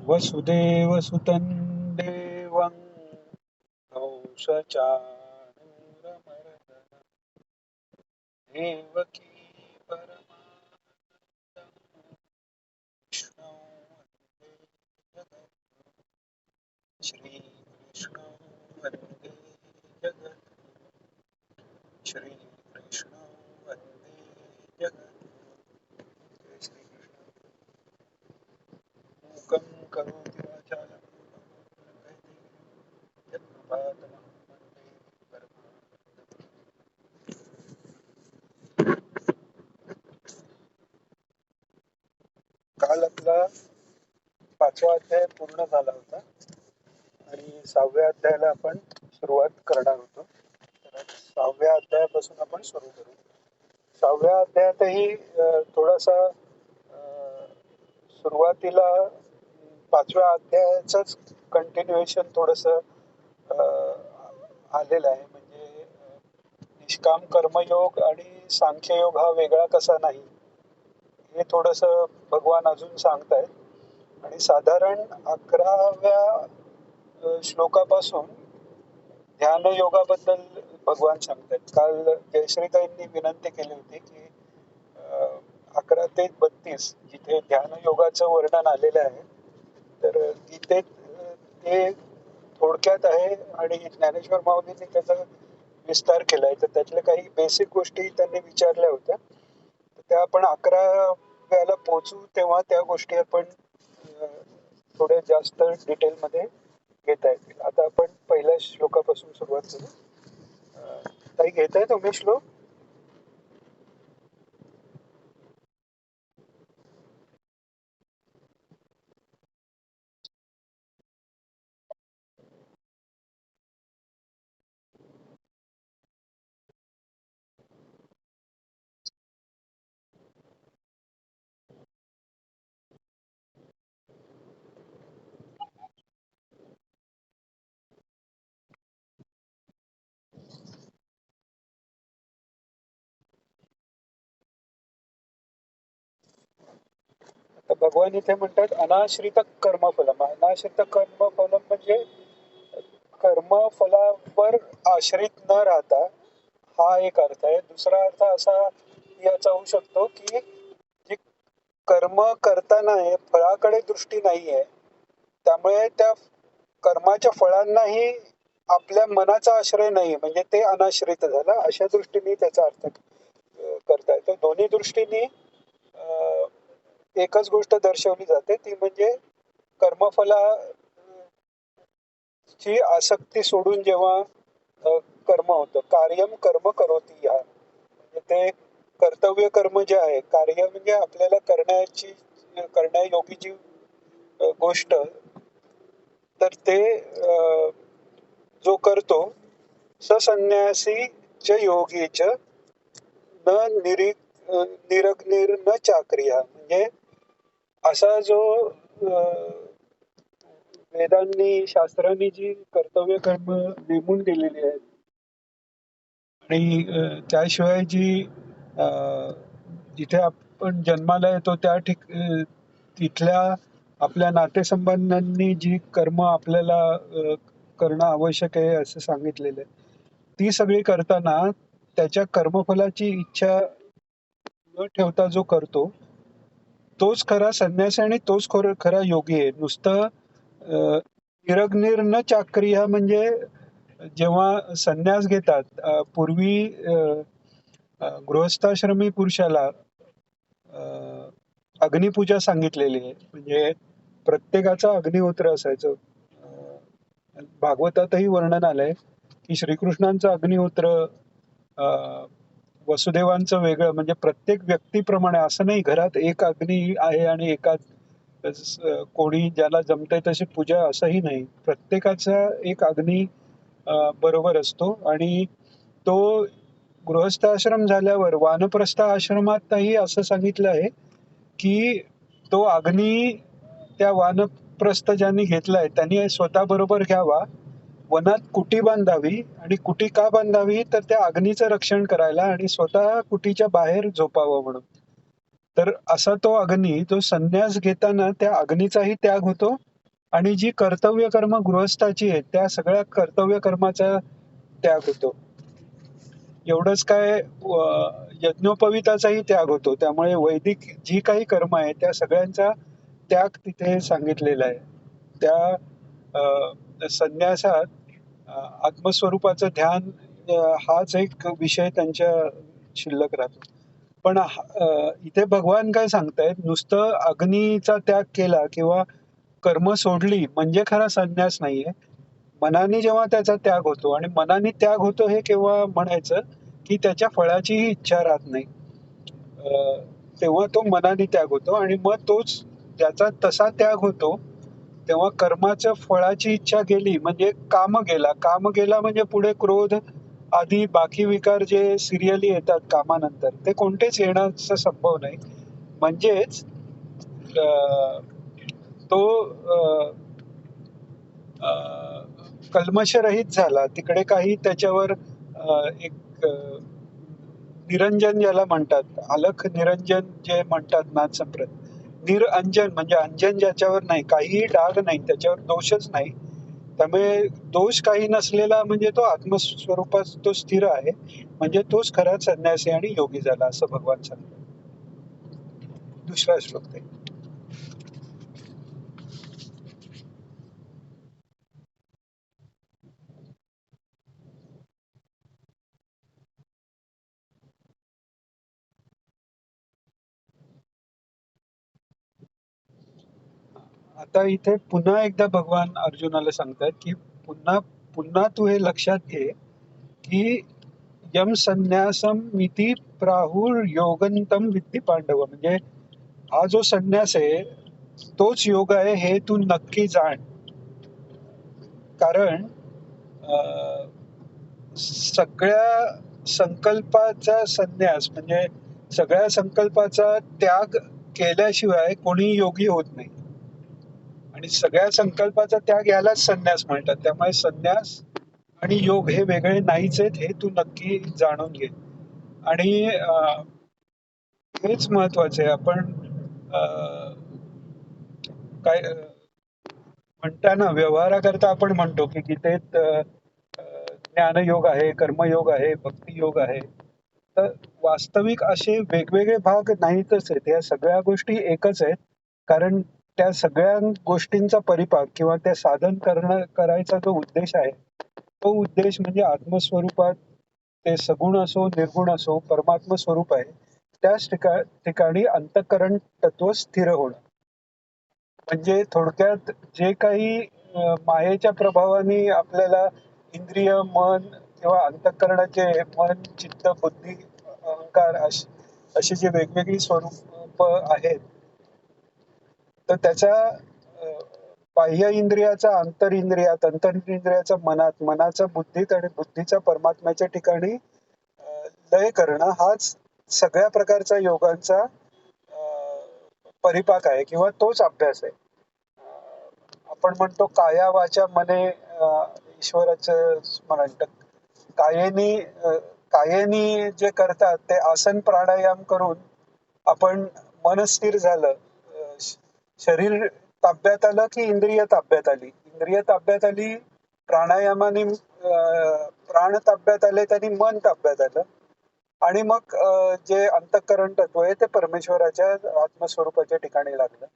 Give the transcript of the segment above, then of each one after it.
वसुदेवसुतं देवं कंसचाणूरमर्दनं देवकी परमानन्दं कृष्णं वन्दे जगद्गुरुं श्रीकृष्णं वन्दे जगद्गुरुं श्रीकृष्णं वन्दे जगद्गुरुं जय श्रीकृष्ण मूकं करोति वाचालं यत्कृपातमहं वन्दे परमानन्दं काल आपला 5वा अध्याय पूर्ण झाला होता आणि 6व्या अध्यायाला आपण सुरुवात करणार होतो. तर 6व्या अध्यायापासून आपण सुरू करू. 6व्या अध्यायातही थोडासा सुरुवातीला 5व्या अध्यायाचंच कंटिन्युएशन थोडंसं आलेलं आहे. म्हणजे निष्काम कर्मयोग आणि सांख्ययोग हा वेगळा कसा नाही हे थोडंसं भगवान अजून सांगतायत आणि साधारण 11व्या श्लोकापासून ध्यान योगाबद्दल भगवान सांगतायत. काल जयश्रीताईंनी विनंती केली होती की 11 ते 32 जिथे ध्यान योगाचं वर्णन आलेलं आहे तर तिथे ते थोडक्यात आहे आणि ज्ञानेश्वर माऊलींनी त्याचा विस्तार केलाय. तर त्यातल्या काही बेसिक गोष्टी त्यांनी विचारल्या होत्या तर त्या आपण 11व्याला पोहोचू तेव्हा त्या गोष्टी आपण थोड्या जास्त डिटेलमध्ये घेता येतील. आता आपण पहिल्या श्लोकापासून सुरुवात करू. ताई घेताय तुम्ही श्लोक? तर भगवान इथे म्हणतात अनाश्रित कर्मफलम. अनाश्रित कर्मफलम म्हणजे कर्मफलावर आश्रित न राहता हा एक अर्थ आहे. दुसरा अर्थ असा याचा होऊ शकतो की जी कर्म करताना आहे फळाकडे दृष्टी नाहीये त्यामुळे त्या कर्माच्या फळांनाही आपल्या मनाचा आश्रय नाही म्हणजे ते अनाश्रित झालं. अशा दृष्टीने त्याचा अर्थ करता येतो. दोन्ही दृष्टीने एकच गोष्ट दर्शवली जाते ती म्हणजे कर्मफलाची आसक्ती सोडून जेव्हा कर्म होतं कार्यम कर्म करोती या म्हणजे ते कर्तव्य कर्म जे आहे कार्य म्हणजे आपल्याला करण्यायोगीची गोष्ट तर ते जो करतो ससन्यासी च योगी च न निरग्निर न चाक्रिया म्हणजे असा जो वेदांनी शास्त्रांनी जी कर्तव्य कर्म नेमून दिलेली आहेत आणि त्याशिवाय जी जिथे आपण जन्माला येतो तिथल्या आपल्या नातेसंबंधांनी जी कर्म आपल्याला करणं आवश्यक आहे असं सांगितलेलं आहे ती सगळी करताना त्याच्या कर्मफलाची इच्छा न ठेवता जो करतो तोच खरा संन्यासी आणि तोच खरा योगी आहे. नुसतं निरग्निर न चाक्रिया म्हणजे जेव्हा संन्यास घेतात पूर्वी गृहस्थाश्रमी पुरुषाला अग्निपूजा सांगितलेली आहे. म्हणजे प्रत्येकाचा अग्निहोत्र असायचं. भागवतातही वर्णन आलंय की श्रीकृष्णांचं अग्निहोत्र वसुदेवांचं वेगळं म्हणजे प्रत्येक व्यक्तीप्रमाणे असं नाही घरात एक अग्नी आहे आणि एकाच कोणी ज्याला जमतंय तशी पूजा असंही नाही. प्रत्येकाचा एक अग्नी बरोबर असतो आणि तो गृहस्थ आश्रम झाल्यावर वानप्रस्थ आश्रमातही असं सांगितलं आहे की तो अग्नी त्या वानप्रस्थ ज्यांनी घेतलाय त्यांनी स्वतः बरोबर घ्यावा. वनात कुटी बांधावी आणि कुटी का बांधावी तर त्या अग्नीचं रक्षण करायला आणि स्वतः कुटीच्या बाहेर झोपावं म्हणून. तर असा तो अग्नी जो संन्यास घेताना त्या अग्नीचाही त्याग होतो आणि जी कर्तव्य कर्म गृहस्थाची आहेत त्या सगळ्या कर्तव्य कर्माचा त्याग होतो. एवढंच काय यज्ञोपवीताचाही त्याग होतो. त्यामुळे वैदिक जी काही कर्म आहे त्या सगळ्यांचा त्याग तिथे सांगितलेला आहे. त्या संन्यासात आत्मस्वरूपाचं ध्यान हाच एक विषय त्यांच्या शिल्लक राहतो. पण इथे भगवान काय सांगतायत, नुसतं अग्नीचा त्याग केला किंवा कर्म सोडली म्हणजे खरा संन्यास नाहीये. मनाने जेव्हा त्याचा त्याग होतो आणि मनाने त्याग होतो हे केव्हा म्हणायचं की त्याच्या फळाचीही इच्छा राहत नाही. तेव्हा तो मनाने त्याग होतो आणि मग तोच ज्याचा तसा त्याग होतो तेव्हा कर्माच्या फळाची इच्छा गेली म्हणजे काम गेला म्हणजे पुढे क्रोध आदी बाकी विकार जे सिरियली येतात कामानंतर ते कोणतेच येण्याचा संभव नाही. म्हणजेच अं, तो अं, अं, कल्मशरहित झाला. तिकडे काही त्याच्यावर एक निरंजन ज्याला म्हणतात, अलख निरंजन जे म्हणतात नाथ संप्रत, निरअंजन म्हणजे अंजन ज्याच्यावर नाही, काहीही डाग नाही, त्याच्यावर दोषच नाही. त्यामुळे दोष काही नसलेला म्हणजे तो आत्मस्वरूपात तो स्थिर आहे. म्हणजे तोच खरा संन्यासी आणि योगी झाला असं भगवान सांगतात. दुसरा श्लोक ते. आता इथे पुन्हा एकदा भगवान अर्जुनाला सांगतात की पुन्हा पुन्हा तू हे लक्षात घे की यम संन्यासम मिती प्राहुर योगंतम विद्धी पांडव. म्हणजे हा जो संन्यास आहे तोच योग आहे हे तू नक्की जाण. कारण अं, सगळ्या संकल्पाचा संन्यास म्हणजे सगळ्या संकल्पाचा त्याग केल्याशिवाय कोणी योगी होत नाही. आणि सगळ्या संकल्पाचा त्याग यालाच संन्यास म्हणतात. त्यामुळे संन्यास आणि योग हे वेगळे नाहीच आहेत हे तू नक्की जाणून घे. आणि हेच महत्वाचं आहे. आपण अं, काय म्हणताना व्यवहाराकरता आपण म्हणतो की गीतेत ज्ञानयोग आहे, कर्मयोग आहे, भक्तियोग आहे. तर वास्तविक असे वेगवेगळे भाग नाहीतच आहेत. या सगळ्या गोष्टी एकच आहेत. कारण त्या सगळ्या गोष्टींचा परिपाक किंवा ते साधन करायचा जो उद्देश आहे तो उद्देश म्हणजे आत्मस्वरूपात ते सगुण असो निर्गुण असो परमात्म स्वरूप आहे. त्याच ठिकाणी अंतःकरण तत्व स्थिर होणं. म्हणजे थोडक्यात जे काही मायेच्या प्रभावाने आपल्याला इंद्रिय मन किंवा अंतःकरणाचे मन चित्त बुद्धी अहंकार अशी जी वेगवेगळी स्वरूप आहेत तर त्याच्या बाह्य इंद्रियाचा अंतर इंद्रियाचा मनात मनाचा बुद्धीत आणि बुद्धीचा परमात्म्याच्या ठिकाणी लय करणं हाच सगळ्या प्रकारचा योगांचा परिपाक आहे किंवा तोच अभ्यास आहे. आपण म्हणतो काया वाचा मने ईश्वराचं स्मरण. तर कायेनी कायेनी जे करतात ते आसन प्राणायाम करून आपण मन स्थिर झालं, शरीर ताब्यात आलं की इंद्रिय ताब्यात आली, इंद्रिय ताब्यात आली प्राणायामाने, प्राण ताब्यात आले त्यांनी मन ताब्यात आलं आणि मग जे अंतःकरण तत्व आहे ते परमेश्वराच्या आत्मस्वरूपाच्या ठिकाणी लागलं.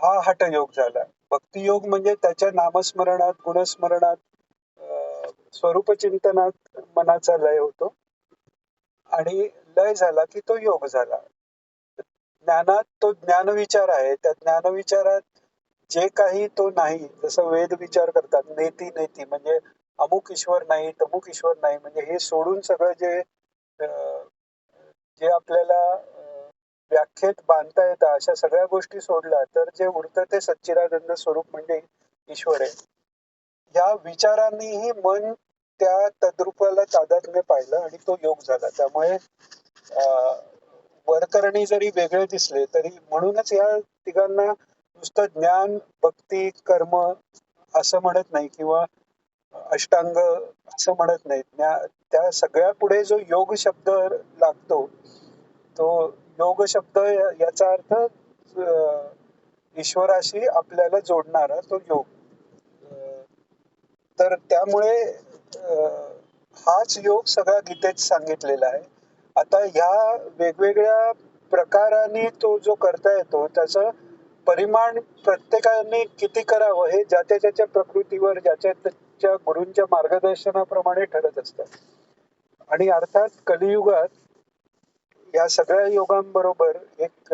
हा हठयोग झाला. भक्तियोग म्हणजे त्याच्या नामस्मरणात गुणस्मरणात स्वरूप चिंतनात मनाचा लय होतो आणि लय झाला की तो योग झाला. ज्ञानात तो ज्ञानविचार आहे. त्या ज्ञानविचारात जे काही तो नाही, जसं वेद विचार करतात नेती नेती म्हणजे अमुक ईश्वर नाही तमुक ईश्वर नाही, म्हणजे हे सोडून सगळं जे जे आपल्याला व्याख्येत बांधता येतं अशा सगळ्या गोष्टी सोडल्या तर जे उरतं ते सच्चिदानंद स्वरूप म्हणजे ईश्वर आहे. या विचारांनीही मन त्या तद्रूपाला तादात्म्य पाहिलं आणि तो योग झाला. त्यामुळे वरकरणी जरी वेगळे दिसले तरी म्हणूनच या तिघांना नुसतं ज्ञान भक्ती कर्म असं म्हणत नाही किंवा अष्टांग असं म्हणत नाही. त्या सगळ्या पुढे जो योग शब्द लागतो तो योग शब्द याचा अर्थ ईश्वराशी आपल्याला जोडणारा तो योग. अं, तर त्यामुळे हाच योग सगळा गीतेत सांगितलेला आहे. आता ह्या वेगवेगळ्या प्रकाराने तो जो करता येतो त्याचं परिमाण प्रत्येकाने किती करावं हे ज्याच्या ज्याच्या प्रकृतीवर ज्याच्या त्याच्या गुरूंच्या मार्गदर्शनाप्रमाणे ठरत असतं. आणि अर्थात कलियुगात या सगळ्या योगांबरोबर एक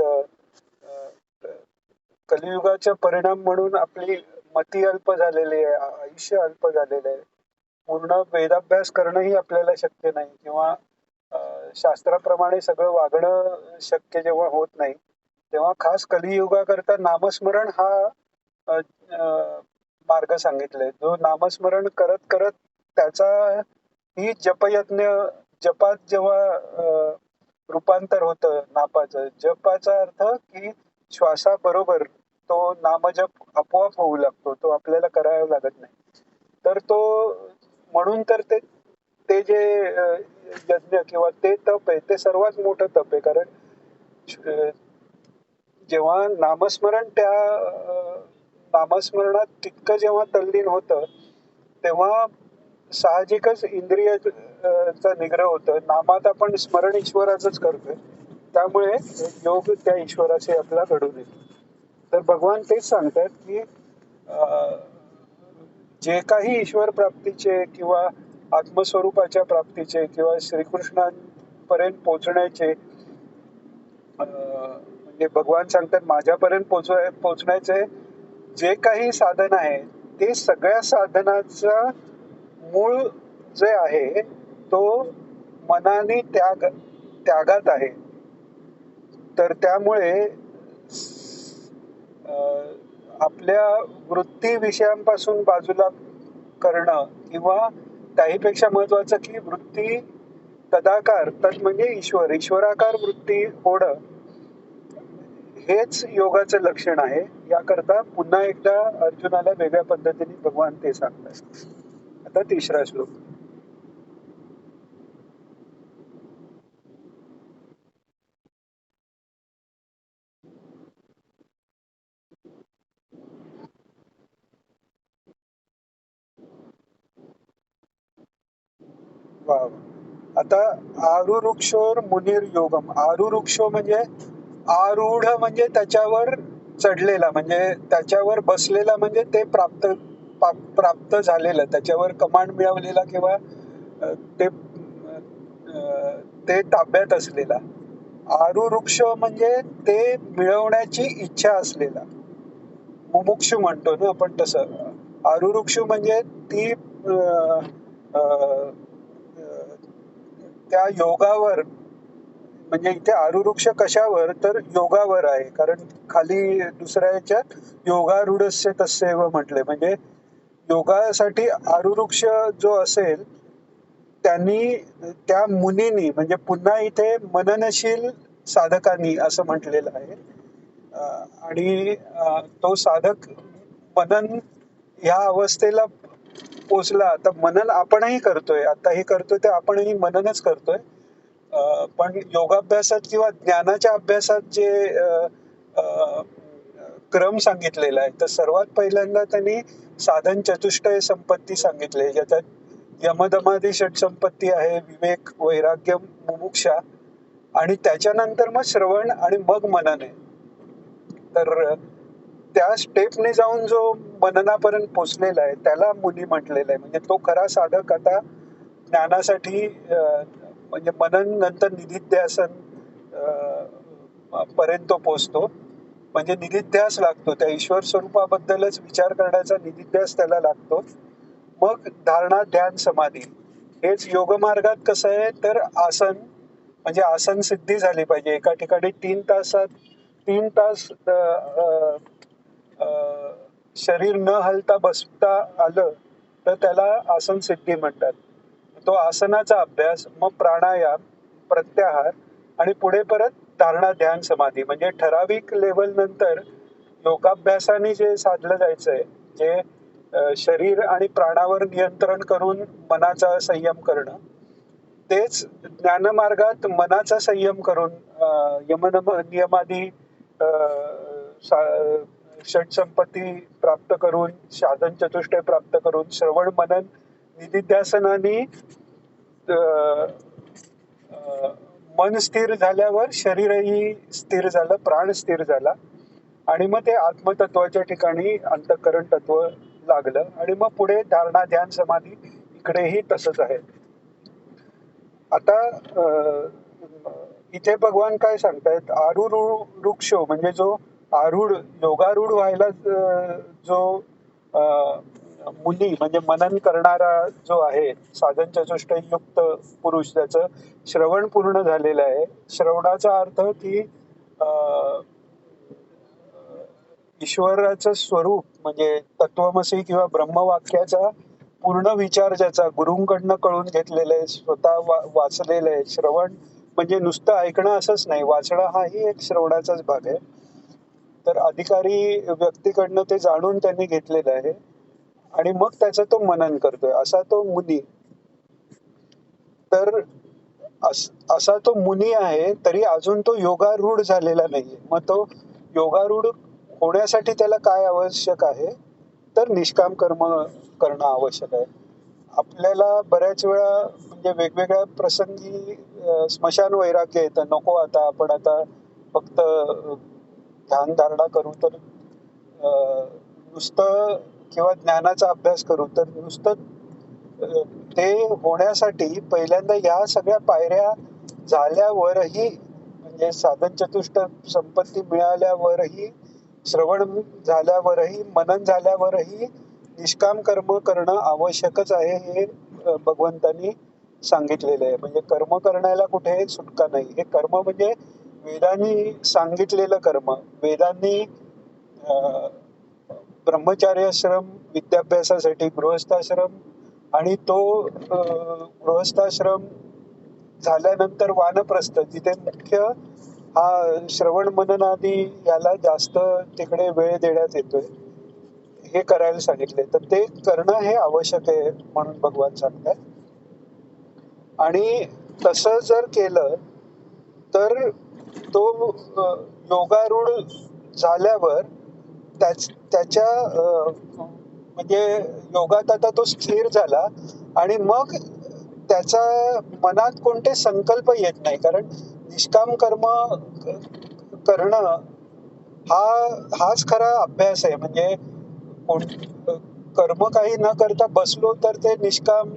कलियुगाचा परिणाम म्हणून आपली मती अल्प झालेली आहे, आयुष्य अल्प झालेलं आहे. पूर्ण वेदाभ्यास करणंही आपल्याला शक्य नाही किंवा शास्त्राप्रमाणे सगळं वागणं शक्य जेव्हा होत नाही, तेव्हा खास कलियुगाकरता नामस्मरण हा अ, अ, मार्ग सांगितलाय. जो नामस्मरण करत करत त्याचा ही जपयज्ञ जपात जेव्हा रूपांतर होतं नापाचं, जपाचा अर्थ की श्वासाबरोबर तो नामजप आपोआप होऊ लागतो, तो आपल्याला करावा लागत नाही. तर तो म्हणून तर ते ते जे यज्ञ किंवा ते तप आहे ते सर्वात मोठं तप आहे. कारण अ, जेव्हा नामस्मरण त्या नामस्मरणात तितकं जेव्हा तल्लीन होतं, तेव्हा साहजिकच इंद्रिय चा निग्रह होतं. नामात आपण स्मरण ईश्वराचंच करतोय. त्यामुळे योग त्या ईश्वराशी आपला घडून येतो. तर भगवान तेच सांगतात की अ, जे काही ईश्वर प्राप्तीचे किंवा आत्मस्वरूपाच्या प्राप्तीचे किंवा श्रीकृष्णांपर्यंत पोहोचण्याचे म्हणजे भगवान सांगतात माझ्यापर्यंत पोहोचण्याचे जे काही साधन आहे ते सगळ्या साधनाचा मूळ जे आहे तो मनाने त्यागात आहे. तर त्यामुळे आपल्या वृत्ती विषयांपासून बाजूला करणं किंवा त्याहीपेक्षा महत्वाचं की वृत्ती तदाकार तत् म्हणजे ईश्वराकार वृत्ती होणं हेच योगाचं लक्षण आहे. याकरता पुन्हा एकदा अर्जुनाला वेगळ्या पद्धतीने भगवान ते सांगतात. आता तिसरा श्लोक. वा वा. आता आरुरुक्षोर मुनीर योगम. आरुरुक्षो म्हणजे आरूढ म्हणजे त्याच्यावर चढलेला, म्हणजे त्याच्यावर बसलेला, म्हणजे ते प्राप्त झालेलं, त्याच्यावर कमांड मिळवलेला किंवा ते ते ताब्यात असलेला. आरुरुक्ष म्हणजे ते मिळवण्याची इच्छा असलेला, मुमुक्षु म्हणतो ना आपण तसं. आरुरुक्षु म्हणजे ती अं, अं, त्या योगावर, म्हणजे इथे आरुरुक्ष कशावर तर योगावर आहे. कारण खाली दुसऱ्या याच्यात योगारूढस्य तस्यैव म्हटले, म्हणजे योगासाठी आरुरुक्ष जो असेल त्यांनी त्या मुनींनी, म्हणजे पुन्हा इथे मननशील साधकांनी असं म्हटलेलं आहे. आणि तो साधक मनन ह्या अवस्थेला पोचला. तर मनन आपणही करतोय, आताही करतोय, ते आपणही मननच करतोय. पण योगाभ्यासात किंवा ज्ञानाच्या अभ्यासात जे अ, क्रम सांगितलेला आहे, तर सर्वात पहिल्यांदा त्यांनी साधन चतुष्टय संपत्ती सांगितले, ज्याच्यात यमदमादी षटसंपत्ती आहे, विवेक, वैराग्य, मुमुक्षा, आणि त्याच्यानंतर मग श्रवण आणि मग मनन आहे. तर त्या स्टेपने जाऊन जो मननापर्यंत पोचलेला आहे त्याला मुनी म्हटलेलं आहे. म्हणजे तो खरा साधक आता ज्ञानासाठी म्हणजे मनन नंतर निधिध्यासन पर्यंत तो पोचतो. म्हणजे निधिध्यास लागतो, त्या ईश्वर स्वरूपाबद्दलच विचार करण्याचा निधिध्यास त्याला लागतो. मग धारणा, ध्यान, समाधी. हेच योग मार्गात कसं आहे तर आसन, म्हणजे आसन सिद्धी झाली पाहिजे. एका ठिकाणी 3 तास शरीर न हलता बसता आलं तर त्याला आसन सिद्धी म्हणतात. तो आसनाचा अभ्यास, मग प्राणायाम, प्रत्याहार, आणि पुढे परत धारणा, ध्यान, समाधी. म्हणजे ठराविक लेवल नंतर योगाभ्यासाने जे साधलं जायचंय, जे शरीर आणि प्राणावर नियंत्रण करून मनाचा संयम करणं, तेच ज्ञानमार्गात मनाचा संयम करून नियमादी षटसंपत्ती प्राप्त करून, साधन चतुष्टय प्राप्त करून, श्रवण मनन निधिध्यासनाने मन स्थिर झाल्यावर शरीरही स्थिर झालं, प्राण स्थिर झाला आणि मग ते आत्मतत्वाच्या ठिकाणी अंतःकरण तत्व लागलं आणि मग पुढे धारणा ध्यान समाधी इकडेही तसंच आहे. आता इथे भगवान काय सांगतायत, आरुरुक्षो म्हणजे जो योगारूढ व्हायला जो मुनी म्हणजे मनन करणारा जो आहे, साधन चतुष्टय युक्त पुरुष, त्याचं श्रवण पूर्ण झालेलं आहे. श्रवणाचा अर्थ की ईश्वराचं स्वरूप म्हणजे तत्वमसी किंवा ब्रह्मवाक्याचा पूर्ण विचार ज्याचा गुरुंकडनं कळून घेतलेला आहे, स्वतः वाचलेलं आहे. श्रवण म्हणजे नुसतं ऐकणं असंच नाही, वाचणं हाही एक श्रवणाचाच भाग आहे. तर अधिकारी व्यक्तीकडनं ते जाणून त्यांनी घेतलेलं आहे आणि मग त्याचं तो मनन करतोय, असा तो मुनी. तर असा तो मुनी आहे, तरी अजून तो योगारूढ झालेला नाहीये. मग तो योगारूढ होण्यासाठी त्याला काय आवश्यक आहे, तर निष्काम कर्म करणं आवश्यक आहे. आपल्याला बऱ्याच वेळा म्हणजे वेगवेगळ्या प्रसंगी स्मशान वैराग्य येतं, नको आता आपण आता फक्त ध्यान धारणा करू, तर नुसतं किंवा ज्ञानाचा अभ्यास करू, तर नुसतं ते होण्यासाठी पहिल्यांदा या सगळ्या पायऱ्या झाल्यावरही, म्हणजे साधन चतुष्ट संपत्ती मिळाल्यावरही, श्रवण झाल्यावरही, मनन झाल्यावरही निष्काम कर्म करणं आवश्यकच आहे, हे भगवंतांनी सांगितलेलं आहे. म्हणजे कर्म करण्याला कुठे सुटका नाही. हे कर्म म्हणजे वेदांनी सांगितलेलं कर्म. वेदांनी ब्रह्मचार्याश्रम विद्याभ्यासासाठी गृहस्थाश्रम आणि तो गृहस्थाश्रम झाल्यानंतर वानप्रस्थ, जिथे मुख्य हा श्रवण मननादी याला जास्त तिकडे वेळ देण्यात येतोय, हे करायला सांगितले. तर ते करणं हे आवश्यक आहे म्हणून भगवान सांगतात. आणि तसं जर केलं तर तो योगारूढ झाल्यावर त्याच्या म्हणजे योगात आता तो स्थिर झाला आणि मग त्याचा मनात कोणते संकल्प येत नाही. कारण निष्काम कर्म करणं हाच खरा अभ्यास आहे. म्हणजे कर्म काही न करता बसलो तर ते निष्काम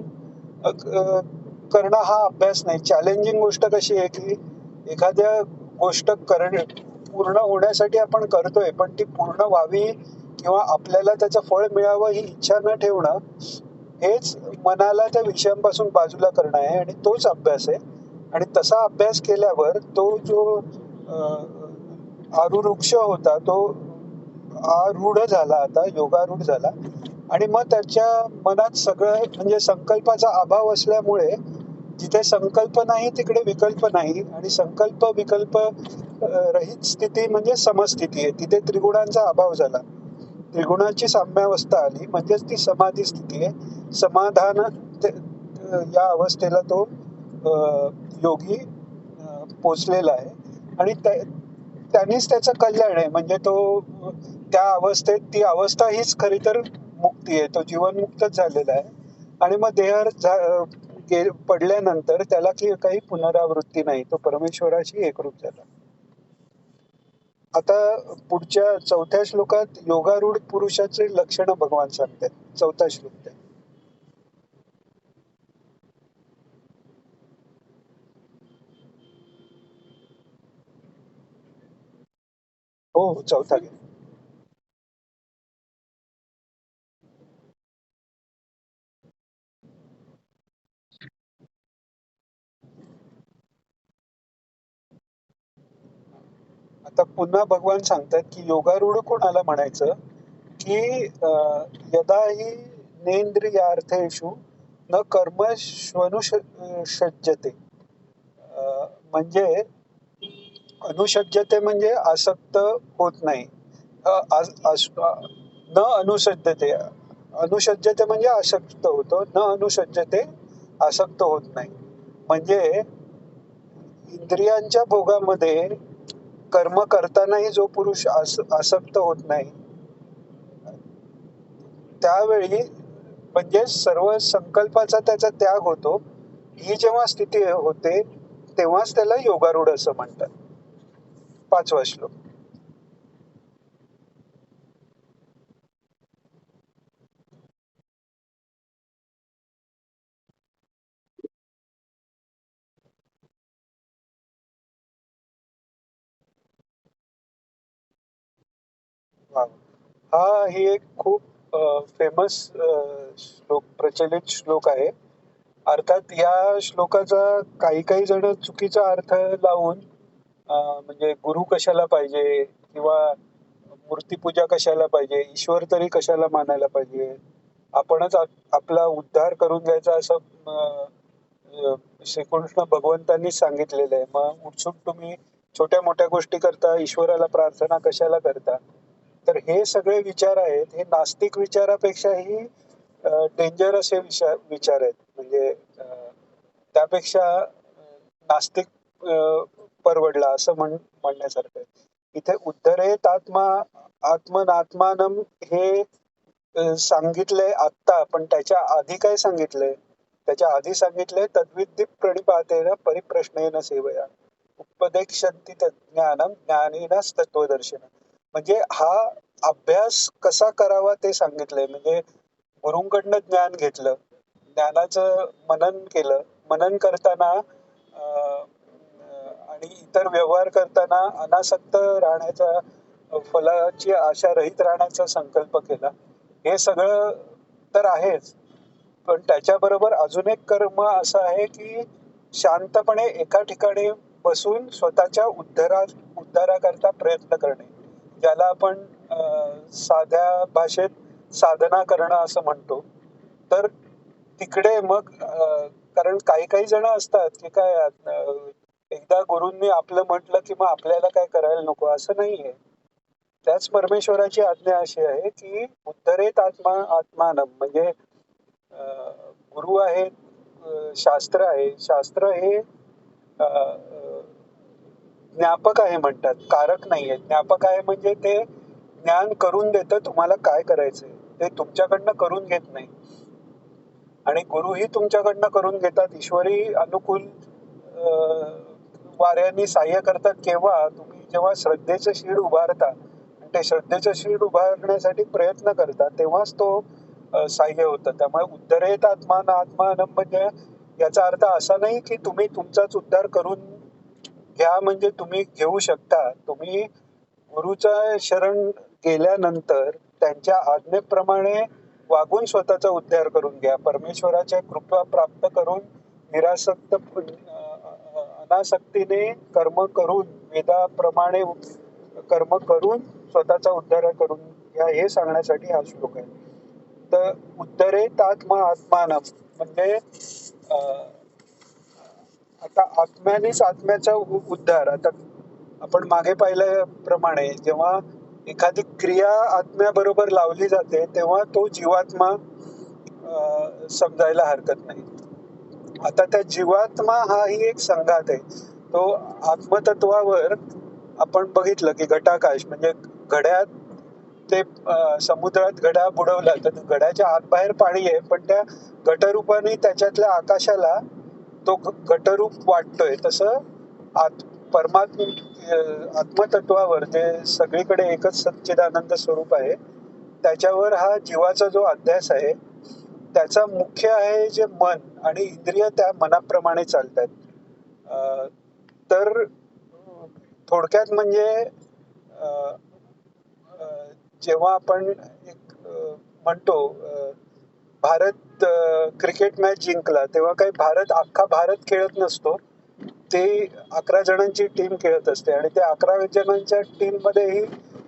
करणं हा अभ्यास नाही. चॅलेंजिंग गोष्ट कशी आहे की एखाद्या गोष्ट पूर्ण होण्यासाठी आपण करतोय, पण ती पूर्ण व्हावी किंवा आपल्याला त्याचं फळ मिळावं ही इच्छा न ठेवणं, हेच मनाला त्या विषयांपासून बाजूला करणं आहे आणि तोच अभ्यास आहे. आणि तसा अभ्यास केल्यावर तो जो आरुरुक्ष होता तो आरूढ झाला, आता योगारूढ झाला. आणि मग त्याच्या मनात सगळं म्हणजे संकल्पाचा अभाव असल्यामुळे जिथे संकल्प नाही तिकडे विकल्प नाही, आणि संकल्प विकल्प रहित स्थिती म्हणजे समस्थिती आहे. तिथे त्रिगुणांचा अभाव झाला, त्रिगुणांची साम्यावस्था आली, म्हणजेच ती समाधी स्थिती आहे. समाधान या अवस्थेला तो योगी पोचलेला आहे आणि त्यांनीच त्याचं कल्याण आहे. म्हणजे तो त्या अवस्थेत, ती अवस्था हीच खरी तर मुक्ती आहे. तो जीवनमुक्तच झालेला आहे आणि मग देह पडल्यानंतर त्याला काही पुनरावृत्ती नाही, तो परमेश्वराशी एकरूप झाला. आता पुढच्या 4थ्या श्लोकात योगारूढ पुरुषाचे लक्षण भगवान सांगतात. 4था श्लोक आहे. हो, 4था घे. आता पुन्हा भगवान सांगतात की योगारूढ कोणाला म्हणायचं, की यदा हि नेंद्रियार्थेषु न कर्मष्वनुषज्जते. म्हणजे अनुषज्जते म्हणजे आसक्त होत नाही. न अनुसज्जते, अनुषज्जते म्हणजे आसक्त होतो, न अनुषज्जते आसक्त होत नाही. म्हणजे इंद्रियांच्या भोगामध्ये कर्म करतानाही जो पुरुष आसक्त होत नाही, त्यावेळी म्हणजे सर्व संकल्पाचा त्याचा त्याग होतो. ही जेव्हा स्थिती होते तेव्हाच त्याला योगारूढ असं म्हणतात. 5वा श्लोक. वा. ही एक खूप फेमस श्लोक, प्रचलित श्लोक आहे. अर्थात या श्लोकाचा काही काही जण चुकीचा अर्थ लावून म्हणजे गुरु कशाला पाहिजे किंवा मूर्तिपूजा कशाला पाहिजे, ईश्वर तरी कशाला मानायला पाहिजे, आपणच आपला उद्धार करून घ्यायचा असं श्रीकृष्ण भगवंतांनी सांगितलेलं आहे. मग उठसूट तुम्ही छोट्या मोठ्या गोष्टी करता, ईश्वराला प्रार्थना कशाला करता? तर हे सगळे विचार आहेत, हे नास्तिक विचारापेक्षाही डेंजर असे विचार आहेत. म्हणजे त्यापेक्षा नास्तिक परवडला असं म्हणण्यासारखं आहे. इथे उद्धरेत आत्मनात्मानम हे सांगितलंय आत्ता, पण त्याच्या आधी काय सांगितलंय? त्याच्या आधी सांगितलंय तद्विद्धी प्रणिपातेन परिप्रश्नेन सेवया उपदेक्षन्ति ज्ञानम ज्ञानेन तत्वदर्शन. म्हणजे हा अभ्यास कसा करावा ते सांगितलंय. म्हणजे गुरुंकडनं ज्ञान घेतलं, ज्ञानाचं मनन केलं, मनन करताना आणि इतर व्यवहार करताना अनासक्त राहण्याचा, फलाची आशा रहित राहण्याचा संकल्प केला. हे सगळं तर आहेच, पण त्याच्याबरोबर अजून एक कर्म असं आहे की शांतपणे एका ठिकाणी बसून स्वतःच्या उद्धाराकरता प्रयत्न करणे, ज्याला आपण साध्या भाषेत साधना करणं असं म्हणतो. तर तिकडे मग कारण काही काही जण असतात की काय एकदा गुरूंनी आपलं म्हटलं की मग आपल्याला काय करायला नको, असं नाहीये. त्याच परमेश्वराची आज्ञा अशी आहे की उद्धरेत आत्मानं, म्हणजे गुरु आहे, शास्त्र आहे. शास्त्र हे ज्ञापक आहे म्हणतात, कारक नाहीये. ज्ञापक आहे म्हणजे ते ज्ञान करून देतं तुम्हाला काय करायचंय, ते तुमच्याकडनं करून घेत नाही. आणि गुरुही तुमच्याकडनं करून घेतात. ईश्वरी अनुकूल वाऱ्यांनी सहाय्य करतात. केव्हा? तुम्ही जेव्हा श्रद्धेचं शीड उभारता आणि ते श्रद्धेचं शीड उभारण्यासाठी प्रयत्न करता तेव्हाच तो सहाय्य होतं. त्यामुळे उद्धरेत आत्मानं म्हणजे याचा अर्थ असा नाही की तुम्ही तुमचाच उद्धार करून घ्या, म्हणजे तुम्ही घेऊ शकता. तुम्ही गुरुचा शरण गेल्यानंतर त्यांच्या आज्ञेप्रमाणे वागून स्वतःचा उद्धार करून घ्या. परमेश्वराच्या कृपा प्राप्त करून निरासक्त अनासक्तीने कर्म करून, वेदाप्रमाणे कर्म करून स्वतःचा उद्धार करून घ्या, हे सांगण्यासाठी हा श्लोक आहे. तर उद्धरेत आत्मानं म्हणजे आता आत्म्यानेच आत्म्याचा उद्धार. आता आपण मागे पाहिल्याप्रमाणे जेव्हा एखादी क्रिया आत्म्याबरोबर लावली जाते तेव्हा तो जीवात्मा समजायला हरकत नाही. आता त्या जीवात्मा हाही एक संघात आहे. तो आत्मतत्वावर आपण बघितलं की घटाकाश म्हणजे घड्यात ते समुद्रात घडा बुडवला तर घड्याच्या आत बाहेर पाणी आहे, पण त्या घटरूपाने त्याच्यातल्या आकाशाला तो घटरूप वाटतोय. तसं आत्मतत्वावर जे सगळीकडे एकच सच्चिदानंद स्वरूप आहे, त्याच्यावर हा जीवाचा जो अध्यास आहे त्याचा मुख्य आहे जे मन, आणि इंद्रिय त्या मनाप्रमाणे चालतात. तर थोडक्यात म्हणजे जेव्हा आपण एक म्हणतो भारत क्रिकेट मॅच जिंकला, तेव्हा काही अख्खा भारत खेळत नसतो. ते 11 जणांची टीम खेळत असते आणि त्या 11 जणांच्या टीम मध्येही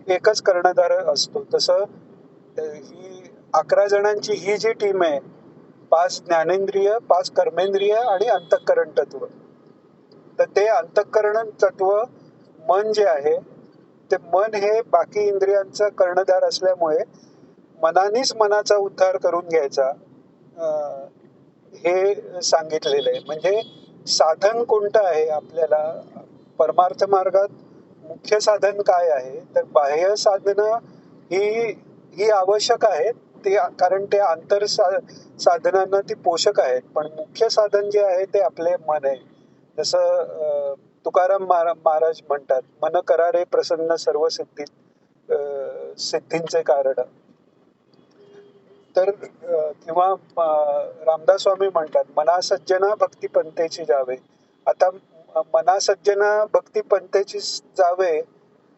एकच कर्णधार असतो. तसं ही 11 जणांची ही जी टीम आहे, 5 ज्ञानेंद्रिय, 5 कर्मेंद्रिय आणि अंतःकरण तत्व. तर ते अंतःकरण तत्व मन जे आहे, ते मन हे बाकी इंद्रियांचा कर्णधार असल्यामुळे मनानेच मनाचा उद्धार करून घ्यायचा हे सांगितलेलं आहे. म्हणजे साधन कोणतं आहे आपल्याला परमार्थ मार्गात, मुख्य साधन काय आहे, तर बाह्य साधनं ही आवश्यक आहेत, ते कारण ते साधनांना ती पोषक आहेत, पण मुख्य साधन जे आहे ते आपले मन आहे. जसं तुकाराम महाराज म्हणतात, मन करारे प्रसन्न सर्व सिद्धींचे कारण. तर किंवा रामदास स्वामी म्हणतात, मना सज्जना भक्ती पंथेची जावे. आता मना सज्जना भक्ती पंथेची जावे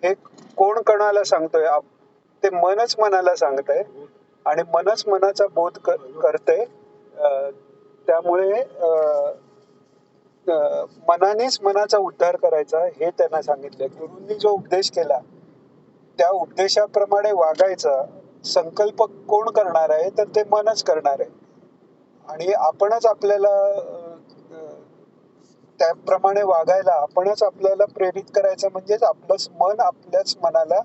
हे कोण कोणाला सांगतोय? ते मनच मनाला सांगतंय आणि मनच मनाचा बोध करते. त्यामुळे मनानेच मनाचा उद्धार करायचा हे त्यांना सांगितलंय. गुरूंनी जो उपदेश केला त्या उपदेशाप्रमाणे वागायचा संकल्प कोण करणार आहे? तर ते मनच करणार आहे. आणि आपणच आपल्याला त्याप्रमाणे वागायला आपणच आपल्याला प्रेरित करायचं, म्हणजेच आपलंच मन आपल्याच मनाला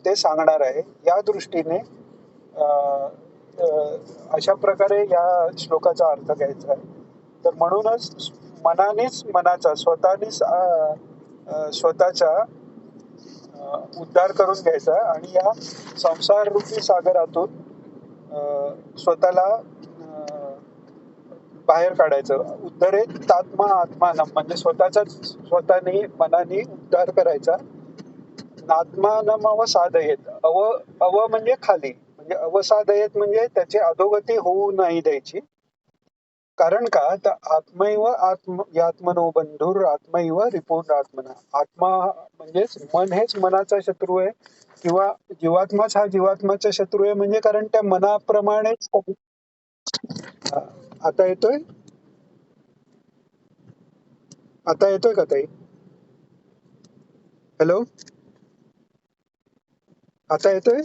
ते सांगणार आहे. या दृष्टीने अशा प्रकारे या श्लोकाचा अर्थ घ्यायचा आहे. तर म्हणूनच मनानेच मनाचा स्वतःचा उद्धार करून घ्यायचा आणि या संसार रूपी सागरातून स्वतःला बाहेर काढायचं. उद्धरेत आत्मा आत्मानं, म्हणजे स्वतःने मनाने उद्धार करायचा. नात्मानमव साधयेत, अव म्हणजे खाली, म्हणजे अवसाधयेत म्हणजे त्याची अधोगती होऊ नाही द्यायची. कारण का तर आत्मैव यात्मनो बंधुर आत्मैव रिपुरात्मना. आत्मा म्हणजेच मन हेच मनाचा शत्रू आहे, किंवा जीवात्माच हा जीवात्माचा शत्रू आहे. म्हणजे कारण त्या मनाप्रमाणेच. आता येतोय? आता येतोय का ताई? हॅलो, आता येतोय?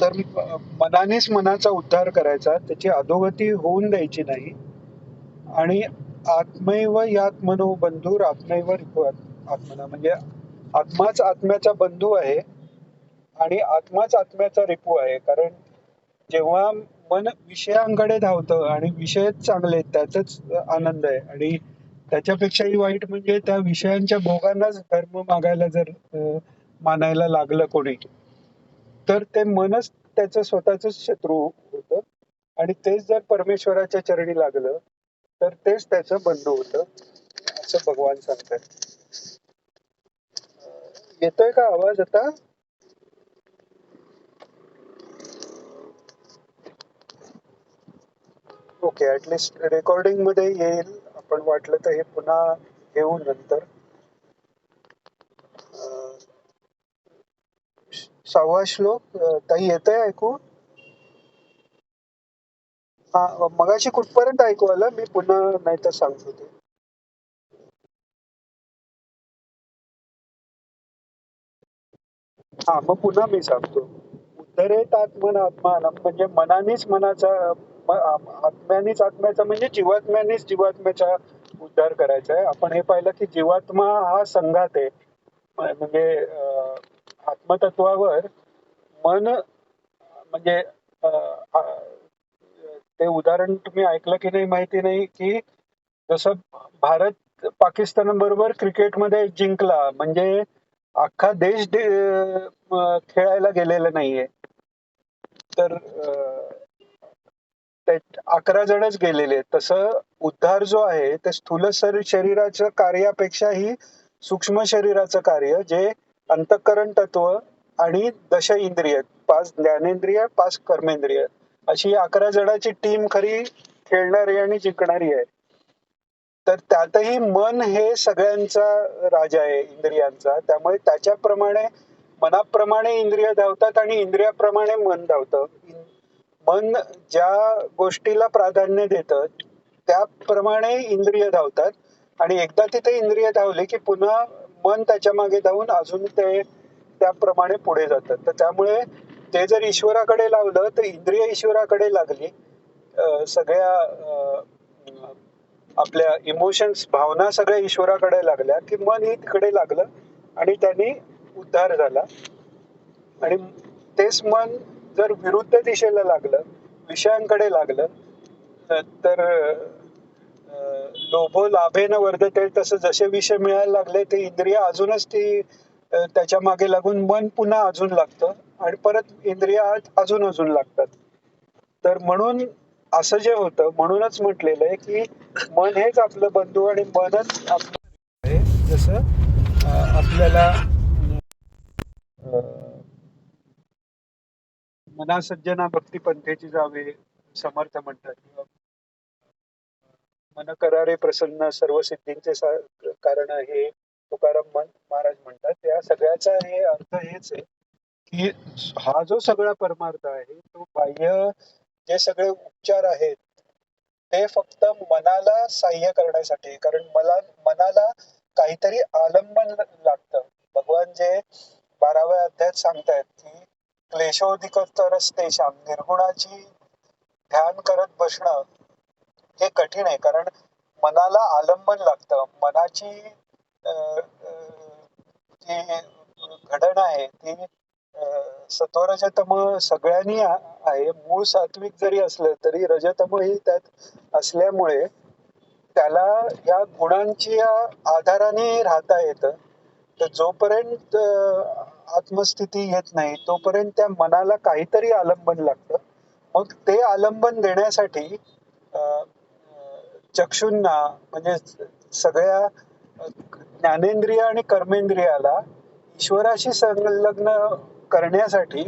तर मनानेच मनाचा उद्धार करायचा, त्याची अधोगती होऊन द्यायची नाही. आणि आत्मैव यात्मनो बंधुर आत्मैव रिपु आत्मना, म्हणजे आत्माच आत्म्याचा बंधू आहे आणि आत्माच आत्म्याचा रिपू आहे. कारण जेव्हा मन विषयांकडे धावतं आणि विषयच चांगले त्यातच आनंद आहे, आणि त्याच्यापेक्षाही वाईट म्हणजे त्या विषयांच्या भोगांनाच धर्म मागायला जर मानायला लागलं कोणी, तर ते मनच त्याचं स्वतःच शत्रू होतं. आणि तेच जर परमेश्वराच्या चरणी लागलं तर तेच त्याचं बंधू होतं, असं भगवान सांगतात. येतोय का आवाज आता? ओके, ऍटलिस्ट रेकॉर्डिंग मध्ये येईल. आपण वाटलं तर हे पुन्हा घेऊ नंतर. 6वा श्लोक ताई येतंय ऐकू? हा, मगाशी कुठपर्यंत ऐकू आलं? मी पुन्हा नाही तर सांगतो ते. हा, मग पुन्हा मी सांगतो. उद्धरेत आत्मन आत्मानं, म्हणजे मनानेच मनाचा आत्म्यानेच आत्म्याचा, म्हणजे जीवात्म्यानेच जीवात्म्याचा उद्धार करायचा आहे. आपण हे पाहिलं की जीवात्मा हा संघात आहे. म्हणजे आत्मतत्वावर मन, म्हणजे ते उदाहरण तुम्ही ऐकलं की नाही माहिती नाही, की जसं भारत पाकिस्तान बरोबर क्रिकेटमध्ये जिंकला म्हणजे अख्खा देश खेळायला गेलेला नाहीये. तर 11 जणच गेलेले. तसं उद्धार जो आहे ते स्थूल शरीराच्या कार्यापेक्षाही सूक्ष्म शरीराचं कार्य, जे अंतःकरण तत्व आणि दश इंद्रिय, 5 ज्ञानेंद्रिय, 5 कर्मेंद्रिय, अशी 11 जणांची टीम खरी खेळणारी आणि जिंकणारी आहे. तर त्यातही मन हे सगळ्यांचा राजा आहे इंद्रियांचा. त्यामुळे त्याच्याप्रमाणे मनाप्रमाणे इंद्रिय धावतात आणि इंद्रियाप्रमाणे मन धावतं. मन ज्या गोष्टीला प्राधान्य देतं त्याप्रमाणे इंद्रिय धावतात, आणि एकदा तिथे इंद्रिय धावले की पुन्हा मन त्याच्या मागे धावून अजून ते त्याप्रमाणे पुढे जातात. तर त्यामुळे ते जर ईश्वराकडे लावलं तर इंद्रिय ईश्वराकडे लागली, सगळ्या आपल्या इमोशन्स, भावना सगळ्या ईश्वराकडे लागल्या की मन ही तिकडे लागलं आणि त्यांनी उद्धार झाला. आणि तेच मन जर विरुद्ध दिशेला लागलं, विषयांकडे लागलं, तर लोभो लाभेन वर्धते, तसं जसे विषय मिळायला लागले ते इंद्रिय अजूनच ती त्याच्या मागे लागून मन पुन्हा अजून लागतं आणि परत इंद्रिय अजून अजून लागतात. तर म्हणून असं जे होतं म्हणूनच म्हटलेलं आहे की मन हेच आपलं बंधू आणि मनच आपलं आहे. जसं आपल्याला अं, मना सज्जना भक्ती पंथेची जावे समर्थ म्हणतात, किंवा मन करारे प्रसन्न सर्व सिद्धींचे कारण हे तुकाराम महाराज म्हणतात. त्या सगळ्याचा हे अर्थ हेच आहे की हा जो सगळा परमार्थ आहे तो बाह्य जे सगळे उपचार आहेत ते फक्त मनाला सहाय्य करण्यासाठी आहे. कारण मनाला काहीतरी आलंबन लागतं. भगवान जे 12व्या अध्यायात सांगतायत की क्लेशोदिकतरस्तेषां निर्गुणाची ध्यान करत बसणं हे कठीण आहे. कारण मनाला आलंबन लागतं. मनाची अं, अं, जी घडण आहे ती सत्वरजतम सगळ्यांनी आहे. मूळ सात्विक जरी असलं तरी रजतम ही त्यात असल्यामुळे त्याला या गुणांच्या आधाराने राहता येतं. तर जोपर्यंत आत्मस्थिती येत नाही तोपर्यंत त्या मनाला काहीतरी आलंबन लागतं. मग ते आलंबन देण्यासाठी अं, चक्षुंना म्हणजे सगळ्या ज्ञानेंद्रिय आणि कर्मेंद्रियाला ईश्वराशी संलग्न करण्यासाठी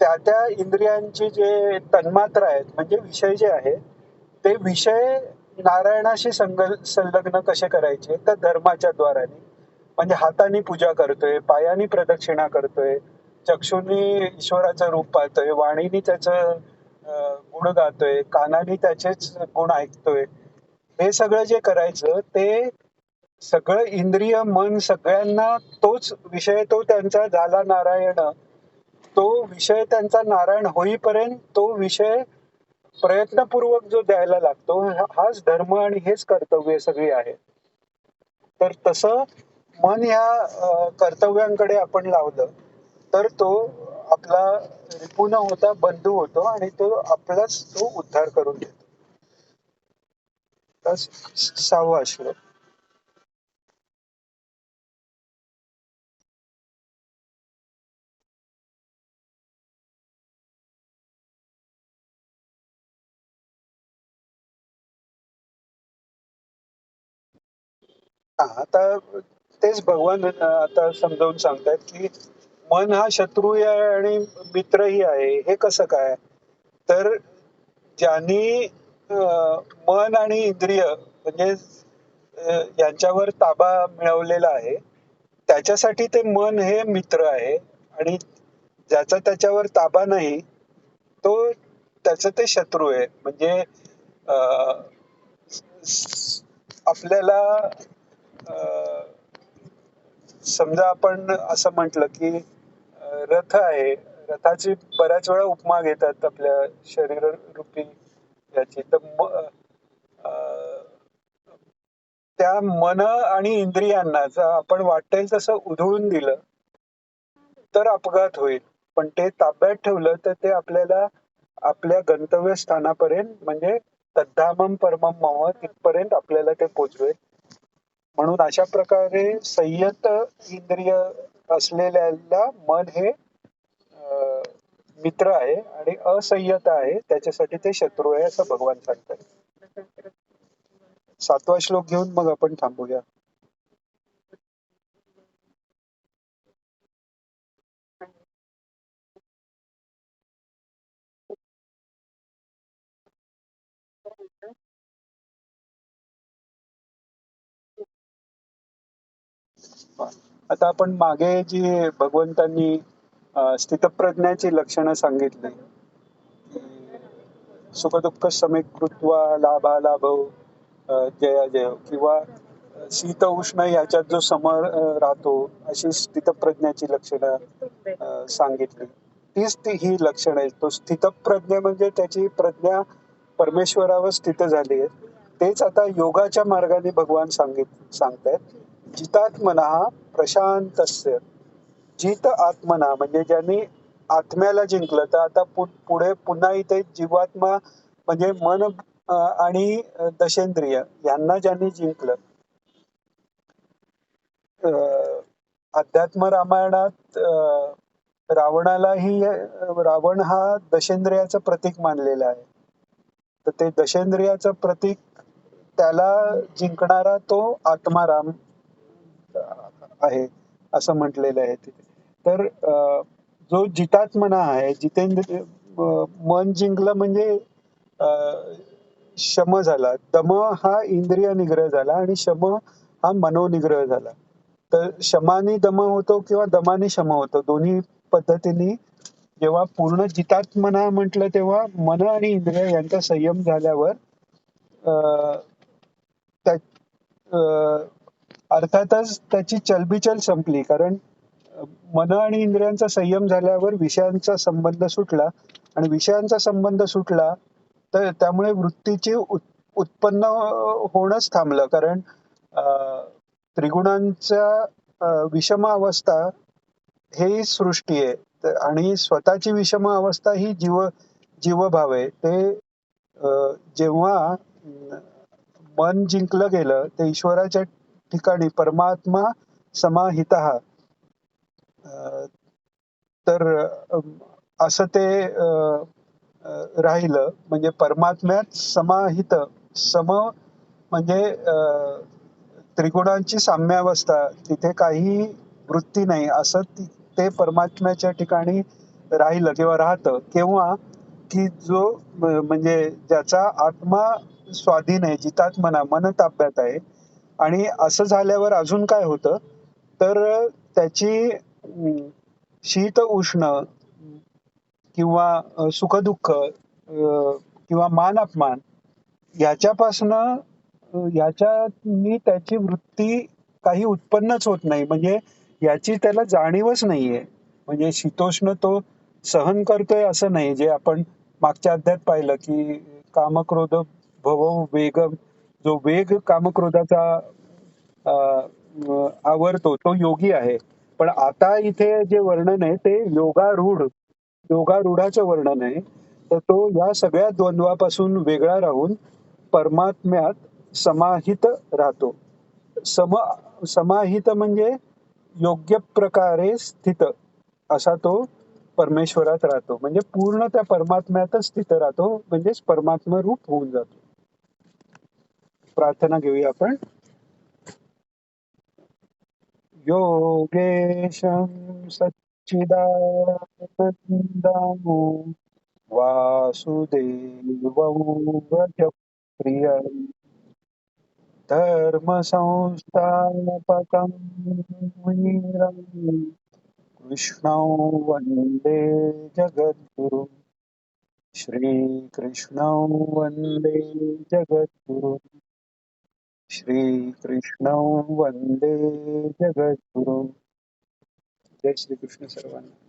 त्या त्या इंद्रियांची जे तन्मात्रा आहेत म्हणजे विषय जे आहेत ते विषय नारायणाशी संलग्न कसे करायचे, तर धर्माच्या द्वाराने. म्हणजे हाताने पूजा करतोय, पायानी प्रदक्षिणा करतोय, चक्षुंनी ईश्वराचं रूप पाहतोय, वाणीनी त्याचं गुण गातोय, कानाने त्याचेच गुण ऐकतोय. हे सगळं जे करायचं ते सगळं इंद्रिय मन सगळ्यांना तोच विषय तो त्यांचा झाला नारायण. तो विषय त्यांचा नारायण होईपर्यंत तो विषय प्रयत्नपूर्वक जो द्यायला लागतो हाच धर्म आणि हेच कर्तव्य सगळी आहे. तर तसं मन ह्या कर्तव्यांकडे आपण लावलं तर तो आपला रिपू न होता बंधू होतो आणि तो आपलाच तो उद्धार करून देतो. तर 6वा श्लोक. आता तेच भगवान आता समजावून सांगतायत की मन हा शत्रू आहे आणि मित्रही आहे. हे कसं काय? तर ज्यांनी मन आणि इंद्रिय म्हणजे यांच्यावर ताबा मिळवलेला आहे त्याच्यासाठी ते मन हे मित्र आहे आणि ज्याचा त्याच्यावर ताबा नाही तो त्याचं ते शत्रू आहे. म्हणजे अं, आपल्याला अं, समजा आपण असं म्हटलं की रथ आहे. रथाची बऱ्याच वेळा उपमा घेतात आपल्या शरीर रूपी याची. तर अं, त्या मन आणि इंद्रियांना जर आपण वाटेल तसं उधळून दिलं तर अपघात होईल. पण ते ताब्यात ठेवलं तर ते आपल्याला आपल्या गंतव्यस्थानापर्यंत म्हणजे तद्धामम परमम मम तिथपर्यंत आपल्याला ते पोचवेल. म्हणून अशा प्रकारे संयत इंद्रिय असलेल्याला मन हे मित्र आहे आणि असंयत आहे त्याच्यासाठी ते शत्रू आहे असं भगवान सांगतात. 7वा श्लोक घेऊन मग आपण थांबूया. आता आपण मागे जी भगवंतांनी स्थितप्रज्ञाची लक्षणं सांगितली, सुखदुःख समेत कृत्वा लाभालाभ जय जय, किंवा शीत उष्ण याच्यात जो समर राहतो अशी स्थितप्रज्ञाची लक्षणं सांगितली. तीच ती ही लक्षणं आहेत. तो स्थितप्रज्ञ म्हणजे त्याची प्रज्ञा परमेश्वरावर स्थित झाली आहे. तेच आता योगाच्या मार्गाने भगवान सांगतायत. जितात्मना प्रशांतस्य. जित आत्मना म्हणजे ज्यांनी आत्म्याला जिंकलं. तर आता पुढे पुन्हा इथे जीवात्मा म्हणजे मन आणि दशेंद्रिय यांना ज्यांनी जिंकलं. अ, अध्यात्म रामायणात रावणालाही रावण हा दशेंद्रियाचं प्रतीक मानलेला आहे. तर ते दशेंद्रियाचं प्रतीक त्याला जिंकणारा तो आत्माराम आहे असं म्हटलेलं आहे तिथे. तर जो जितात्मना आहे, जितेंद्र मन जिंकलं म्हणजे अ, शम झाला. दम हा इंद्रिय निग्रह झाला आणि शम हा मनोनिग्रह झाला. तर शमानी दम होतो किंवा दमानी शम होतो. दोन्ही पद्धतीने जेव्हा पूर्ण जितात्मना म्हटलं तेव्हा मन आणि इंद्रिय यांचा संयम झाल्यावर अ, त्या अ, अर्थातच त्याची चलबिचल संपली. कारण मन आणि इंद्रियांचा संयम झाल्यावर विषयांचा संबंध सुटला आणि विषयांचा संबंध सुटला तर त्यामुळे वृत्तीचे उत्पन्न होणंच थांबलं. कारण अ, त्रिगुणांच्या विषम अवस्था ही सृष्टी आहे. आणि स्वतःची विषम अवस्था ही जीवभाव आहे. ते जेव्हा मन जिंकलं गेलं ते ईश्वराच्या ठिकाणी परमात्मा समाहितः तर असं ते राहिलं. म्हणजे परमात्म्यात समाहित सम म्हणजे त्रिगुणांची साम्यावस्था, तिथे काही वृत्ती नाही असं ते परमात्म्याच्या ठिकाणी राहिलं किंवा राहतं. केव्हा की जो म्हणजे ज्याचा आत्मा स्वाधीन आहे, जितात्मना मन ताब्यात आहे. आणि असं झाल्यावर अजून काय होतं तर त्याची शीत उष्ण किंवा सुख-दुःख किंवा मान-अपमान ह्याच्यापासनं ह्याच्यानी त्याची वृत्ती काही उत्पन्नच होत नाही. म्हणजे याची त्याला जाणीवच नाहीये. म्हणजे शीतोष्ण तो सहन करतोय असं नाही. जे आपण मागच्या अध्यायात पाहिलं की कामक्रोध भव वेगम, जो वेग कामक्रोधाचा आवरतो तो योगी आहे. पण आता इथे जे वर्णन आहे ते योगारूढाचं वर्णन आहे. तर तो या सगळ्या द्वंद्वापासून वेगळा राहून परमात्म्यात समाहित राहतो. समाहित म्हणजे योग्य प्रकारे स्थित असा तो परमेश्वरात राहतो. म्हणजे पूर्ण त्या परमात्म्यातच स्थित राहतो. म्हणजेच परमात्मा रूप होऊन जातो. प्रार्थना घेऊया आपण. योगेशं सच्चिदानन्दं वासुदेवं व्रजप्रियं धर्मसंस्थापकं वीरं कृष्णं वन्दे जगद्गुरुं श्रीकृष्णं वन्दे जगद्गुरुं श्रीकृष्णं वन्दे जगद्गुरुं. जय श्रीकृष्ण सर्वांना.